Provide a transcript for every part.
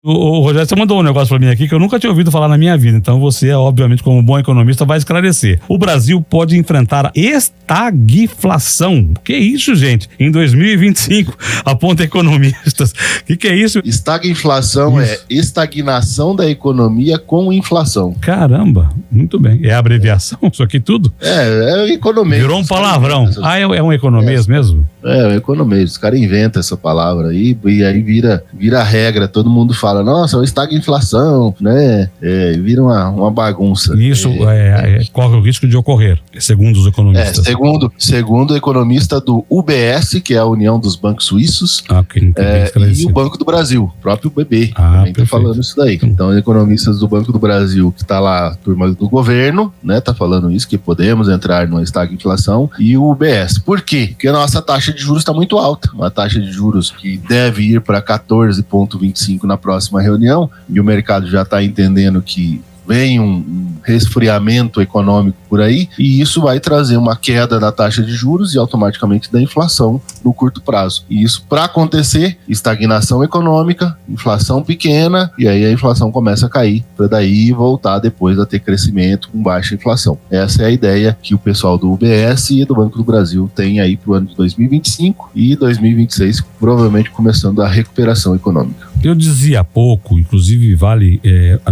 O Rogério, você mandou um negócio pra mim aqui que eu nunca tinha ouvido falar na minha vida, então você, obviamente, como bom economista, vai esclarecer. O Brasil pode enfrentar estagflação. Que isso, gente? Em 2025, aponta economistas. Que é isso? Estagflação é estagnação da economia com inflação. Caramba, muito bem. É a abreviação? Isso aqui tudo? É economês. Virou um palavrão. É um economês mesmo? É um economês. Os caras inventam essa palavra aí e aí vira regra. Todo mundo fala, nossa, é estagflação, né? Vira uma bagunça. Isso corre o risco de ocorrer, segundo os economistas. Segundo o economista do UBS, que é a União dos Bancos Suíços, e o Banco do Brasil, o próprio BB, também tá falando isso daí. Então, economistas do Banco do Brasil, que tá lá, a turma do governo, né, tá falando isso, que podemos entrar numa estagflação, e o UBS. Por quê? Porque a nossa taxa de juros está muito alta, uma taxa de juros que deve ir para 14,25 na próxima reunião, e o mercado já está entendendo que vem um resfriamento econômico por aí, e isso vai trazer uma queda da taxa de juros e automaticamente da inflação no curto prazo. E isso, para acontecer, estagnação econômica, inflação pequena, e aí a inflação começa a cair, para daí voltar depois a ter crescimento com baixa inflação. Essa é a ideia que o pessoal do UBS e do Banco do Brasil tem aí para o ano de 2025 e 2026, provavelmente começando a recuperação econômica. Eu dizia há pouco, inclusive vale,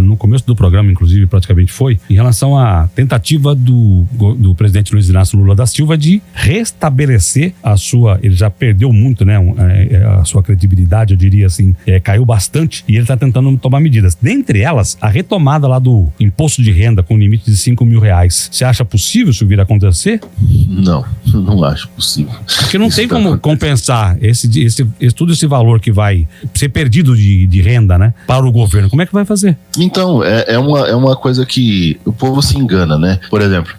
no começo do programa, inclusive praticamente foi, em relação à tentativa do presidente Luiz Inácio Lula da Silva de restabelecer ele já perdeu muito, né, a sua credibilidade, eu diria assim, caiu bastante, e ele está tentando tomar medidas. Dentre elas, a retomada lá do imposto de renda com limite de R$5 mil. Você acha possível isso vir a acontecer? Não acho possível. Porque não tem como compensar todo esse valor que vai ser perdido de renda, né, para o governo. Como é que vai fazer? Então, é uma coisa que o povo se engana, né? Por exemplo,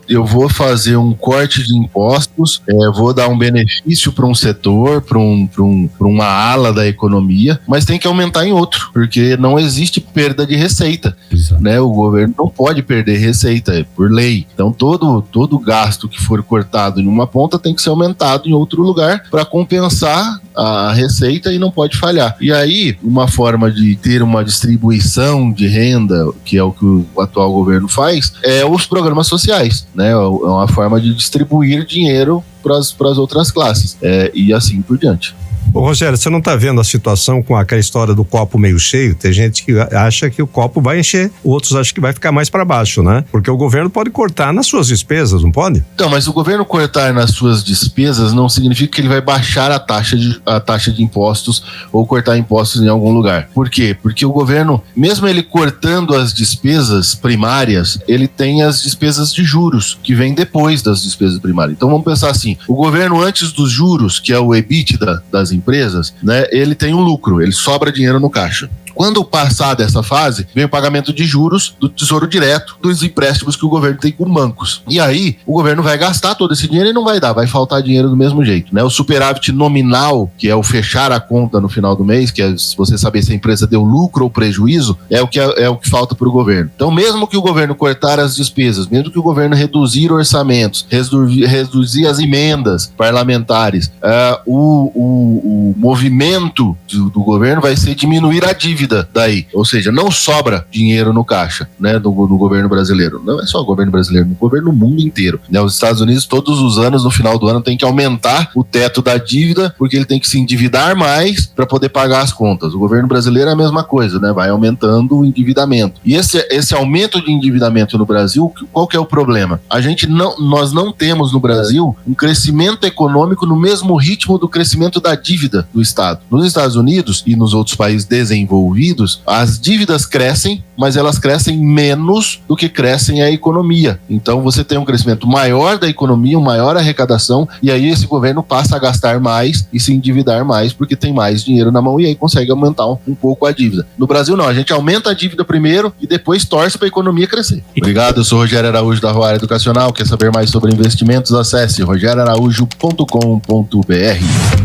eu vou fazer um corte de impostos, vou dar um benefício para um setor, para uma ala da economia, mas tem que aumentar em outro, porque não existe perda de receita, né? O governo não pode perder receita, por lei. Então, todo gasto que for cortado em uma ponta tem que ser aumentado em outro lugar para compensar a receita e não pode falhar. E aí, uma forma de ter uma distribuição de renda, que é o que o atual governo faz, é os programas sociais, né? É uma forma de distribuir dinheiro para as outras classes, e assim por diante. Ô Rogério, você não está vendo a situação com aquela história do copo meio cheio? Tem gente que acha que o copo vai encher, outros acham que vai ficar mais para baixo, né? Porque o governo pode cortar nas suas despesas, não pode? Então, mas o governo cortar nas suas despesas não significa que ele vai baixar a taxa de impostos ou cortar impostos em algum lugar. Por quê? Porque o governo, mesmo ele cortando as despesas primárias, ele tem as despesas de juros, que vêm depois das despesas primárias. Então vamos pensar assim, o governo antes dos juros, que é o EBITDA das empresas, né, ele tem um lucro, ele sobra dinheiro no caixa. Quando passar dessa fase, vem o pagamento de juros do Tesouro Direto, dos empréstimos que o governo tem com bancos. E aí, o governo vai gastar todo esse dinheiro e não vai dar, vai faltar dinheiro do mesmo jeito, né? O superávit nominal, que é o fechar a conta no final do mês, que é você saber se a empresa deu lucro ou prejuízo, é o que falta para o governo. Então, mesmo que o governo cortar as despesas, mesmo que o governo reduzir orçamentos, reduzir as emendas parlamentares, o movimento do governo vai ser diminuir a dívida daí, ou seja, não sobra dinheiro no caixa, né, do governo brasileiro. Não é só o governo brasileiro, o governo no mundo inteiro, né? Os Estados Unidos todos os anos, no final do ano, tem que aumentar o teto da dívida, porque ele tem que se endividar mais para poder pagar as contas. O governo brasileiro é a mesma coisa, né? Vai aumentando o endividamento. E esse aumento de endividamento no Brasil, qual que é o problema? Nós não temos no Brasil um crescimento econômico no mesmo ritmo do crescimento da dívida do Estado. Nos Estados Unidos e nos outros países desenvolvidos, as dívidas crescem, mas elas crescem menos do que crescem a economia. Então você tem um crescimento maior da economia, uma maior arrecadação, e aí esse governo passa a gastar mais e se endividar mais, porque tem mais dinheiro na mão e aí consegue aumentar um pouco a dívida. No Brasil não, a gente aumenta a dívida primeiro e depois torce para a economia crescer. Obrigado, eu sou Rogério Araújo da Roara Educacional. Quer saber mais sobre investimentos? Acesse rogerioaraújo.com.br.